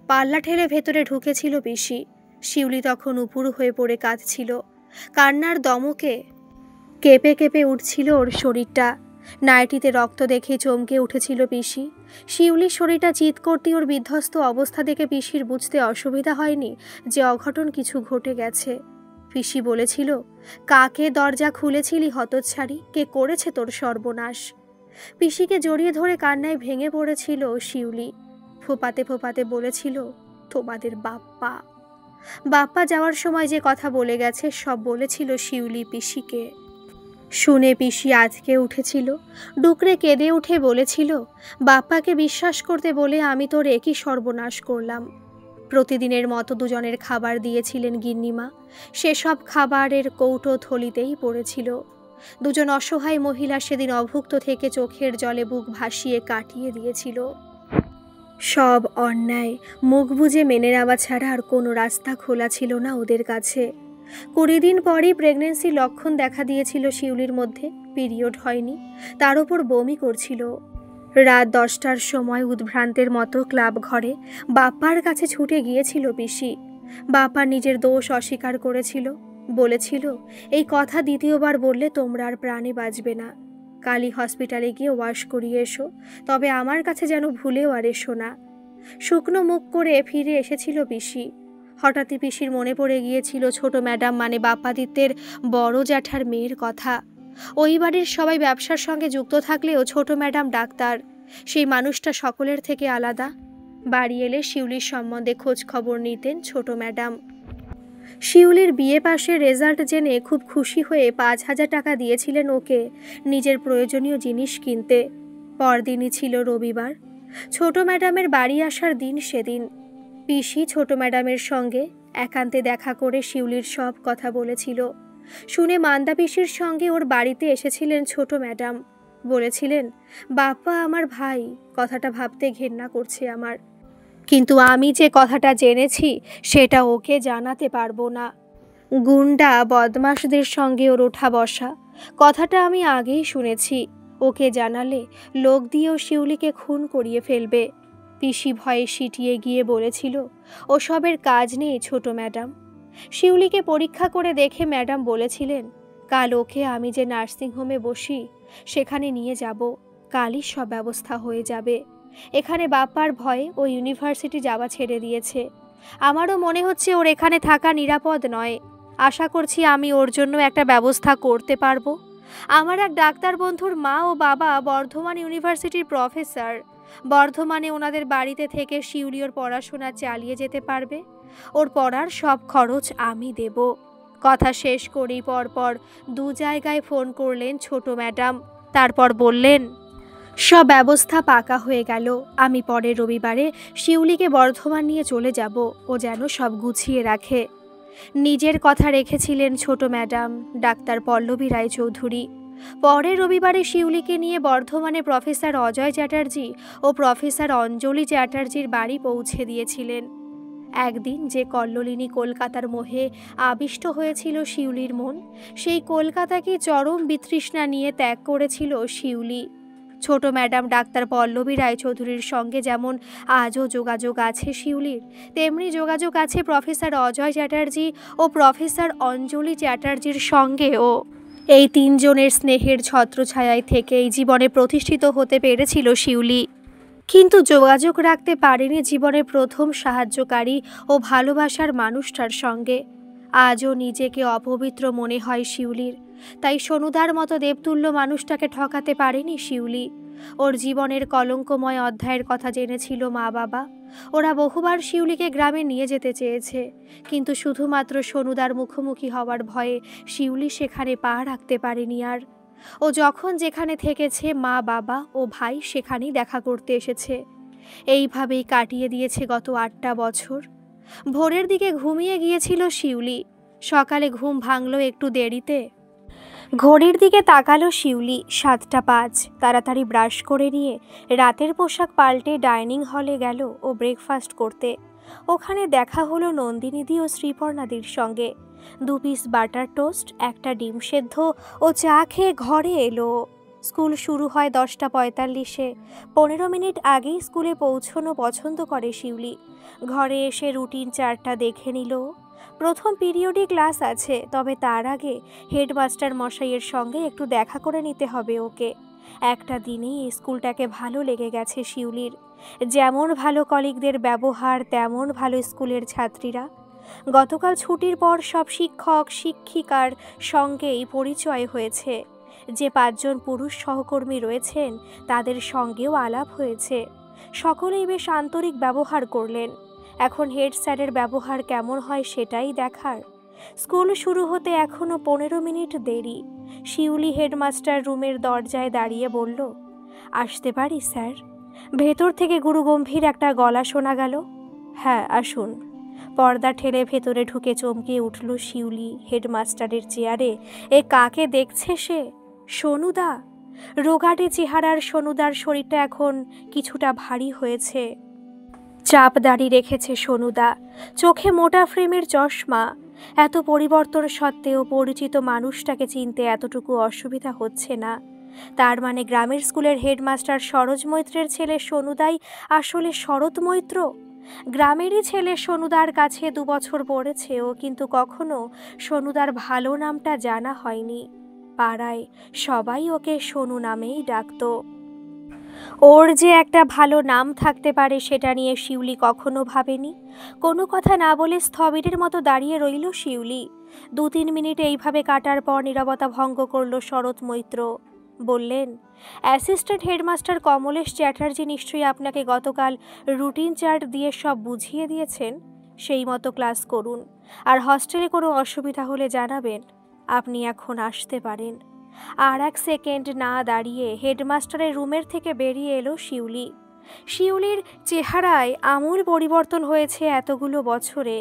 পাল্লা ঠেলে ভেতরে ঢুকেছিল পিসি। শিউলি তখন উপুড় হয়ে পড়ে কাঁদছিল। কান্নার দমকে কেঁপে কেঁপে উঠছিল ওর শরীরটা। নাইটিতে রক্ত দেখে চমকে উঠেছিল পিসি। শিউলির শরীরটা চিৎ করতে ওর বিধ্বস্ত অবস্থা দেখে পিসির বুঝতে অসুবিধা হয়নি যে অঘটন কিছু ঘটে গেছে। পিসি বলেছিল, কাকে দরজা খুলেছিলি হতচ্ছাড়ি? কে করেছে তোর সর্বনাশ? পিসিকে জড়িয়ে ধরে কান্নায় ভেঙে পড়েছিল শিউলি। ফোপাতে ফোপাতে বলেছিল, তোমাদের বাপ্পা। বাপ্পা যাওয়ার সময় যে কথা বলে গেছে সব বলেছিল শিউলি পিসিকে। শুনে পিসি আজকে উঠেছিল। ডুকরে কেঁদে উঠে বলেছিল, বাপ্পাকে বিশ্বাস করতে বলে আমি তোর একই সর্বনাশ করলাম। প্রতিদিনের মতো দুজনের খাবার দিয়েছিলেন গিন্নিমা। সেসব খাবারের কৌটো থলিতেই পড়েছিল। দুজন অসহায় মহিলা সেদিন অভুক্ত থেকে চোখের জলে বুক ভাসিয়ে কাটিয়ে দিয়েছিল। সব অন্যায় মুখ বুজে মেনে নেওয়া ছাড়া আর কোনো রাস্তা খোলা ছিল না ওদের কাছে। 20 দিন পরই প্রেগনেন্সির লক্ষণ দেখা দিয়েছিল শিউলির মধ্যে। পিরিয়ড হয়নি, তার উপর বমি করছিল। রাত 10টার সময় উদ্ভ্রান্তের মতো ক্লাব ঘরে বাপ্পার কাছে ছুটে গিয়েছিল পিসি। বাপ্পা নিজের দোষ অস্বীকার করেছিল। বলেছিল, এই কথা দ্বিতীয়বার বললে তোমরা আর প্রাণে বাঁচবে না। কালই হসপিটালে গিয়ে ওয়াশ করিয়ে এসো, তবে আমার কাছে যেন ভুলেও আর এসো না। শুকনো মুখ করে ফিরে এসেছিল পিসি। হঠাৎই পিসির মনে পড়ে গিয়েছিল ছোট ম্যাডাম মানে বাপ্পাদিত্যের বড় জ্যাঠার মেয়ের কথা। ওই বাড়ির সবাই ব্যবসার সঙ্গে যুক্ত থাকলেও ছোট ম্যাডাম ডাক্তার। সেই মানুষটা সকলের থেকে আলাদা। বাড়ি এলে শিউলির সম্বন্ধে খোঁজ খবর নিতেন ছোট ম্যাডাম। শিউলির বিয়ে পাশের রেজাল্ট জেনে খুব খুশি হয়ে 5,000 টাকা দিয়েছিলেন ওকে নিজের প্রয়োজনীয় জিনিস কিনতে। পরদিনই ছিল রবিবার, ছোট ম্যাডামের বাড়ি আসার দিন সেদিন। পিসি ছোট ম্যাডামের সঙ্গে একান্তে দেখা করে শিউলির সব কথা বলেছিল। শুনে মান্দা পিসির সঙ্গে ওর বাড়িতে এসেছিলেন ছোট ম্যাডাম। বলেছিলেন, বাপ্পা আমার ভাই, কথাটা ভাবতে ঘেন্না করছে আমার, কিন্তু আমি যে কথাটা জেনেছি সেটা ওকে জানাতে পারবো না। গুন্ডা বদমাশদের সঙ্গে ওর ওঠা বসা, কথাটা আমি আগেই শুনেছি। ওকে জানালে লোক দিয়েও শিউলিকে খুন করিয়ে ফেলবে। পিসি ভয়ে সিটিয়ে গিয়ে বলেছিল, ওসবের কাজ নেই ছোট ম্যাডাম। শিউলিকে পরীক্ষা করে দেখে ম্যাডাম বলেছিলেন, কাল ওকে আমি যে নার্সিংহোমে বসি সেখানে নিয়ে যাব, কালই সব ব্যবস্থা হয়ে যাবে। এখানে বাপ্পার ভয়ে ও ইউনিভার্সিটি যাওয়া ছেড়ে দিয়েছে। আমারও মনে হচ্ছে ওর এখানে থাকা নিরাপদ নয়। আশা করছি আমি ওর জন্য একটা ব্যবস্থা করতে পারবো। আমার এক ডাক্তার বন্ধুর মা ও বাবা বর্ধমান ইউনিভার্সিটির প্রফেসর। বর্ধমানে ওনাদের বাড়িতে থেকে শিউলি ওর পড়াশোনা চালিয়ে যেতে পারবে। ওর পড়ার সব খরচ আমি দেব। কথা শেষ করেই পরপর 2 জায়গায় ফোন করলেন ছোট ম্যাডাম। তারপর বললেন, সব ব্যবস্থা পাকা হয়ে গেল। আমি পরের রবিবারে শিউলিকে বর্ধমান নিয়ে চলে যাব। ও যেন সব গুছিয়ে রাখে। নিজের কথা রেখেছিলেন ছোট ম্যাডাম, ডাক্তার পল্লবী রায়চৌধুরী। পরের রবিবারে শিউলিকে নিয়ে বর্ধমানে প্রফেসর অজয় চ্যাটার্জি ও প্রফেসর অঞ্জলি চ্যাটার্জির বাড়ি পৌঁছে দিয়েছিলেন। একদিন যে কল্লোলিনী কলকাতার মোহে আবিষ্ট হয়েছিল শিউলির মন, সেই কলকাতাকে চরম বিতৃষ্ণা নিয়ে ত্যাগ করেছিল শিউলি। ছোট ম্যাডাম ডাক্তার পল্লবী রায়চৌধুরীর সঙ্গে যেমন আজও যোগাযোগ আছে শিউলির, তেমনি যোগাযোগ আছে প্রফেসর অজয় চ্যাটার্জি ও প্রফেসর অঞ্জলি চ্যাটার্জির সঙ্গেও। এই 3 জনের স্নেহের ছত্রছায়ায় থেকেই জীবনে প্রতিষ্ঠিত হতে পেরেছিল শিউলি। কিন্তু যোগাযোগ রাখতে পারেনি জীবনের প্রথম সাহায্যকারী ও ভালোবাসার মানুষটার সঙ্গে। আজও নিজেকে অপবিত্র মনে হয় শিউলির। তাই সোনুদার মতো দেবতুল্য মানুষটাকে ঠকাতে পারেনি শিউলি। ওর জীবনের কলঙ্কময় অধ্যায়ের কথা জেনেছিল মা বাবা। ওরা বহুবার শিউলিকে গ্রামে নিয়ে যেতে চেয়েছে, কিন্তু শুধুমাত্র সোনুদার মুখোমুখি হওয়ার ভয়ে শিউলি সেখানে পা রাখতে পারেনি আর। ও যখন যেখানে থেকেছে মা বাবা ও ভাই সেখানেই দেখা করতে এসেছে। এইভাবেই কাটিয়ে দিয়েছে গত 8টা বছর। ভোরের দিকে ঘুমিয়ে গিয়েছিল শিউলি। সকালে ঘুম ভাঙল একটু দেরিতে। ঘড়ির দিকে তাকালো শিউলি, 7টা 5। তাড়াতাড়ি ব্রাশ করে নিয়ে রাতের পোশাক পাল্টে ডাইনিং হলে গেল ও ব্রেকফাস্ট করতে। ওখানে দেখা হলো নন্দিনীদি ও শ্রীপর্ণাদির সঙ্গে। 2 পিস বাটার টোস্ট, একটা ডিম সেদ্ধ ও চা খেয়ে ঘরে এলো। স্কুল শুরু হয় 10টা 45-এ। 15 মিনিট আগেই স্কুলে পৌঁছনো পছন্দ করে শিউলি। ঘরে এসে রুটিন চার্টটা দেখে নিল। প্রথম পিরিয়ডে ক্লাস আছে, তবে তার আগে হেডমাস্টার মশাইয়ের সঙ্গে একটু দেখা করে নিতে হবে ওকে। একটা দিনেই এই স্কুলটাকে ভালো লেগে গেছে শিউলির। যেমন ভালো কলিগদের ব্যবহার, তেমন ভালো স্কুলের ছাত্রীরা। গতকাল ছুটির পর সব শিক্ষক শিক্ষিকার সঙ্গেই পরিচয় হয়েছে। যে 5 জন পুরুষ সহকর্মী রয়েছেন তাদের সঙ্গেও আলাপ হয়েছে। সকলেই বেশ আন্তরিক ব্যবহার করলেন। এখন হেড স্যারের ব্যবহার কেমন হয় সেটাই দেখার। স্কুল শুরু হতে এখনো 15 মিনিট দেরি। শিউলি হেডমাস্টার রুমের দরজায় দাঁড়িয়ে বলল, আসতে পারি স্যার? ভেতর থেকে গুরুগম্ভীর একটা গলা শোনা গেল। হ্যাঁ আসুন। পর্দা ঠেলে ভেতরে ঢুকে চমকে উঠল শিউলি। হেডমাস্টারের চেয়ারে এ কাকে দেখছে সে? সোনুদা। রোগাটে চেহারার সোনুদার শরীরটা এখন কিছুটা ভারী হয়েছে। চাপ দাড়ি রেখেছে সোনুদা, চোখে মোটা ফ্রেমের চশমা। এত পরিবর্তন সত্ত্বেও পরিচিত মানুষটাকে চিনতে এতটুকু অসুবিধা হচ্ছে না। তার মানে গ্রামের স্কুলের হেডমাস্টার সরোজ মৈত্রের ছেলে সোনুদাই আসলে শরৎ মৈত্র। গ্রামেরই ছেলে সোনুদার কাছে 2 বছর পড়েছেও, কিন্তু কখনো সোনুদার ভালো নামটা জানা হয়নি। পাড়ায় সবাই ওকে সোনু নামেই ডাকত। ওর যে একটা ভালো নাম থাকতে পারে সেটা নিয়ে শিউলি কখনো ভাবেনি। কোনো কথা না বলে স্থবিরের মতো দাঁড়িয়ে রইল শিউলি। 2-3 মিনিট এইভাবে কাটার পর নীরবতা ভঙ্গ করল শরৎ মৈত্র। বললেন, অ্যাসিস্ট্যান্ট হেডমাস্টার কমলেশ চ্যাটার্জি নিশ্চয়ই আপনাকে গতকাল রুটিন চার্ট দিয়ে সব বুঝিয়ে দিয়েছেন। সেই মতো ক্লাস করুন, আর হস্টেলে কোনো অসুবিধা হলে জানাবেন। আপনি এখন আসতে পারেন। আর 1 সেকেন্ড না দাঁড়িয়ে হেডমাস্টারের রুমের থেকে বেরিয়ে এলো শিউলি। শিউলির চেহারায় আমূল পরিবর্তন হয়েছে এতগুলো বছরে।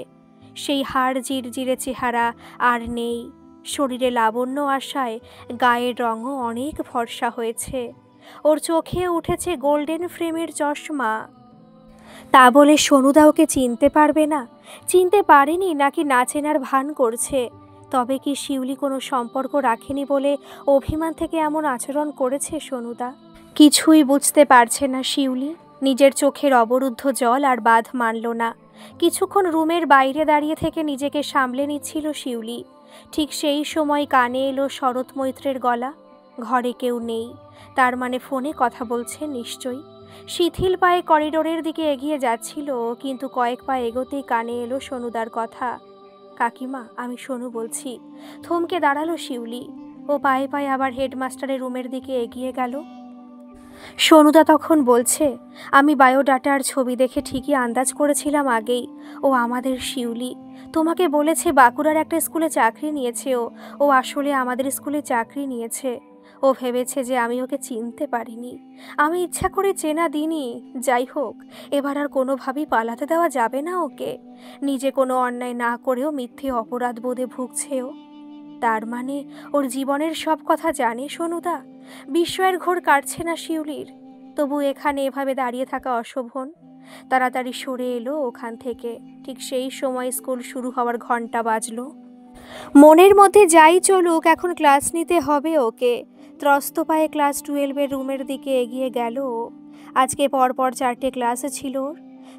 সেই হাড় জিরজিরে চেহারা আর নেই। শরীরে লাবণ্য আসায় গায়ের রঙও অনেক ফর্সা হয়েছে। ওর চোখে উঠেছে গোল্ডেন ফ্রেমের চশমা। তা বলে সোনুদা ওকে চিনতে পারবে না? চিনতে পারেনি নাকি না চেনার ভান করছে? তবে কি শিউলি কোনো সম্পর্ক রাখেনি বলে অভিমান থেকে এমন আচরণ করেছে সোনুদা? কিছুই বুঝতে পারছে না শিউলি। নিজের চোখের অবরুদ্ধ জল আর বাঁধ মানল না। কিছুক্ষণ রুমের বাইরে দাঁড়িয়ে থেকে নিজেকে সামলে নিচ্ছিল শিউলি। ঠিক সেই সময় কানে এলো শরৎ মৈত্রের গলা। ঘরে কেউ নেই, তার মানে ফোনে কথা বলছে নিশ্চয়ই। শিথিল পায়ে করিডোরের দিকে এগিয়ে যাচ্ছিল, কিন্তু কয়েক পা এগোতেই কানে এলো সোনুদার কথা। কাকিমা, আমি সোনু বলছি। থমকে দাঁড়ালো শিউলি। ও পায়ে পায়ে আবার হেডমাস্টারের রুমের দিকে এগিয়ে গেল। সোনুদা তখন বলছে, আমি বায়োডাটার ছবি দেখে ঠিকই আন্দাজ করেছিলাম আগেই ও আমাদের শিউলি। তোমাকে বলেছে বাঁকুড়ার একটা স্কুলে চাকরি নিয়েছে ও আসলে আমাদের স্কুলে চাকরি নিয়েছে। ও ভেবেছে যে আমি ওকে চিনতে পারিনি। আমি ইচ্ছা করে চেনা দিইনি। যাই হোক, এবার আর কোনোভাবেই পালাতে দেওয়া যাবে না ওকে। নিজে কোনো অন্যায় না করেও মিথ্যে অপরাধ বোধে ভুগছে ও। তার মানে ওর জীবনের সব কথা জানে সোনুদা? বিস্ময়ের ঘোর কাটছে না শিউলির। তবু এখানে এভাবে দাঁড়িয়ে থাকা অশোভন। তাড়াতাড়ি সরে এলো ওখান থেকে। ঠিক সেই সময় স্কুল শুরু হওয়ার ঘন্টা বাজলো। মনের মধ্যে যাই চলুক, এখন ক্লাস নিতে হবে ওকে। ত্রস্ত পায়ে ক্লাস 12-এর রুমের দিকে এগিয়ে গেল। আজকে পরপর 4টে ক্লাসে ছিল ওর।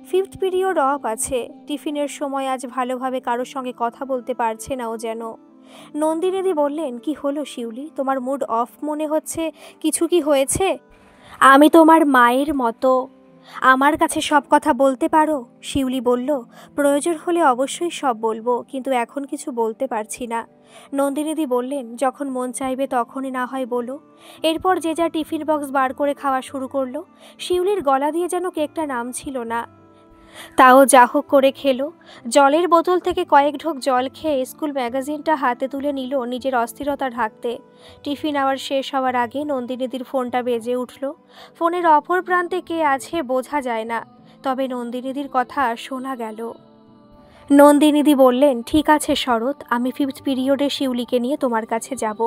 5th পিরিয়ড অফ আছে। টিফিনের সময় আজ ভালোভাবে কারোর সঙ্গে কথা বলতে পারছে না ও যেন। নন্দিনীদি বললেন, কি হলো শিউলি, তোমার মুড অফ মনে হচ্ছে? কিছু কি হয়েছে? আমি তোমার মায়ের মতো, আমার কাছে সব কথা বলতে পারো। শিউলি বলল, প্রয়োজন হলে অবশ্যই সব বলবো, কিন্তু এখন কিছু বলতে পারছি না। নন্দিনীদি বললেন, যখন মন চাইবে তখনই না হয় বলো। এরপর যে যা টিফিন বক্স বার করে খাওয়া শুরু করলো। শিউলির গলা দিয়ে যেন কেকটা নামছিল না। তাও যা হোক করে খেলো। জলের বোতল থেকে কয়েক ঢোক জল খেয়ে স্কুল ম্যাগাজিনটা হাতে তুলে নিল নিজের অস্থিরতা ঢাকতে। টিফিন আওয়ার শেষ হওয়ার আগে নন্দিনীদির ফোনটা বেজে উঠল। ফোনের অপর প্রান্তে কে আছে বোঝা যায় না, তবে নন্দিনীদির কথা শোনা গেল। নন্দিনীদি বললেন, ঠিক আছে শরৎ, আমি 5th পিরিয়ডে শিউলিকে নিয়ে তোমার কাছে যাব।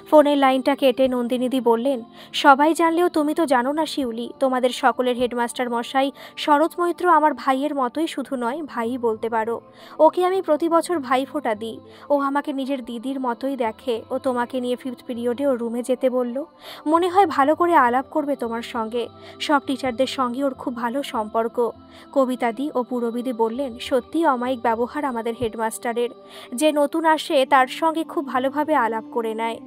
ফোনের লাইনটা কেটে নন্দিনীদি বললেন, সবাই জানলেও তুমি তো জানো না শিউলি, তোমাদের সকলের হেডমাস্টার মশাই শরৎ মৈত্র আমার ভাইয়ের মতোই, শুধু নয় ভাই বলতে পারো। ওকে আমি প্রতি বছর ভাইফোঁটা দিই। ও আমাকে নিজের দিদির মতোই দেখে। ও তোমাকে নিয়ে 5th পিরিয়ডে ওর রুমে যেতে বলল। মনে হয় ভালো করে আলাপ করবে তোমার সঙ্গে। সব টিচারদের সঙ্গে ওর খুব ভালো সম্পর্ক। কবিতাদি ও পুরবিদি বললেন, সত্যি অমায়িক ব্যবহার আমাদের হেডমাস্টারের। যে নতুন আসে তার সঙ্গে খুব ভালোভাবে আলাপ করে নেয়।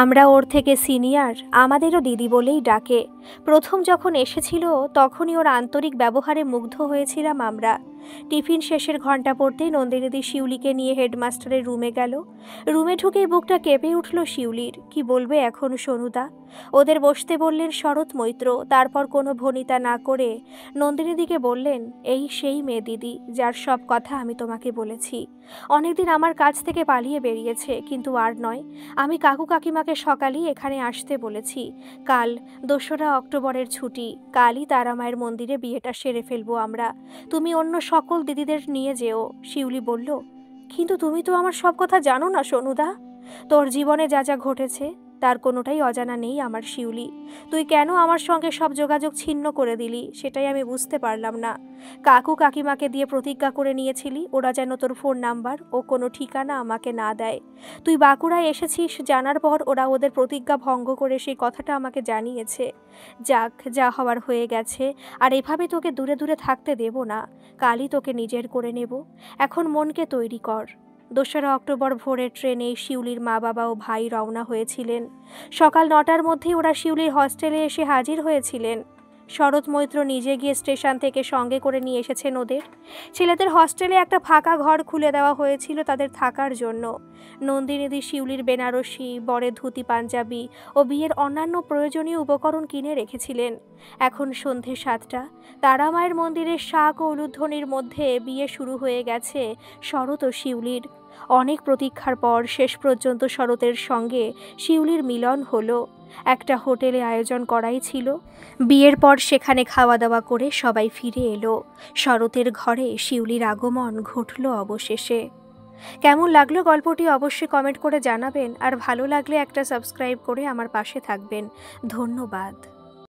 আমরা ওর থেকে সিনিয়র, আমাদেরও দিদি বলেই ডাকে। প্রথম যখন এসেছিল তখনই ওর আন্তরিক ব্যবহারে মুগ্ধ হয়েছিলাম আমরা। টিফিন শেষের ঘন্টা পড়তেই নন্দিনীদি শিউলিকে নিয়ে হেডমাস্টারের রুমে গেল। রুমে ঢুকেই বুকটা কেঁপে উঠল শিউলির। কি বলবে এখন সোনুদা? ওদের বসতে বললেন শরৎ মৈত্র। তারপর কোনো ভনিতা না করে নন্দিনীদিকে বললেন, এই সেই মেয়ে দিদি যার সব কথা আমি তোমাকে বলেছি। অনেকদিন আমার কাছ থেকে পালিয়ে বেরিয়েছে, কিন্তু আর নয়। আমি কাকু কাকিমাকে সকালেই এখানে আসতে বলেছি। কাল 2রা অক্টোবরের ছুটি। কালই তারামায়ের মন্দিরে বিয়েটা সেরে ফেলবো আমরা। তুমি অন্য সকল দিদিদের নিয়ে যেও। শিউলি বলল, কিন্তু তুমি তো আমার সব কথা জানো না সোনুদা। তোর জীবনে যা যা ঘটেছে তার কোনোটাই অজানা নেই আমার শিউলি। তুই কেন আমার সঙ্গে সব যোগাযোগ ছিন্ন করে দিলি সেটাই আমি বুঝতে পারলাম না। কাকু কাকিমাকে দিয়ে প্রতিজ্ঞা করে নিয়েছিলি ওরা যেন তোর ফোন নাম্বার ও কোনো ঠিকানা আমাকে না দেয়। তুই বাঁকুড়ায় এসেছিস জানার পর ওরা ওদের প্রতিজ্ঞা ভঙ্গ করে সেই কথাটা আমাকে জানিয়েছে। যাক, যা হওয়ার হয়ে গেছে। আর এভাবে তোকে দূরে দূরে থাকতে দেব না। কালই তোকে নিজের করে নেব। এখন মনকে তৈরি কর। 2রা অক্টোবর ভোরের ট্রেনে শিউলির মা বাবা ও ভাই রওনা হয়েছিলেন। সকাল 9টার মধ্যেই ওরা শিউলির হস্টেলে এসে হাজির হয়েছিলেন। শরৎ মৈত্র নিজে গিয়ে স্টেশন থেকে সঙ্গে করে নিয়ে এসেছেন ওদের। ছেলেদের হস্টেলে একটা ফাঁকা ঘর খুলে দেওয়া হয়েছিল তাদের থাকার জন্য। নন্দিনীদি শিউলির বেনারসি, বরের ধুতি পাঞ্জাবি ও বিয়ের অন্যান্য প্রয়োজনীয় উপকরণ কিনে রেখেছিলেন। এখন সন্ধে 7টা। তারামায়ের মন্দিরের শাক ও উলুধ্বনির মধ্যে বিয়ে শুরু হয়ে গেছে শরৎ ও শিউলির। অনেক প্রতীক্ষার পর শেষ পর্যন্ত শরতের সঙ্গে শিউলির মিলন হলো। একটা হোটেলে আয়োজন করাই ছিল। বিয়ের পর সেখানে খাওয়া দাওয়া করে সবাই ফিরে এলো। শরতের ঘরে শিউলির আগমন ঘটল অবশেষে। কেমন লাগলো গল্পটি অবশ্যই কমেন্ট করে জানাবেন, আর ভালো লাগলে একটা সাবস্ক্রাইব করে আমার পাশে থাকবেন। ধন্যবাদ।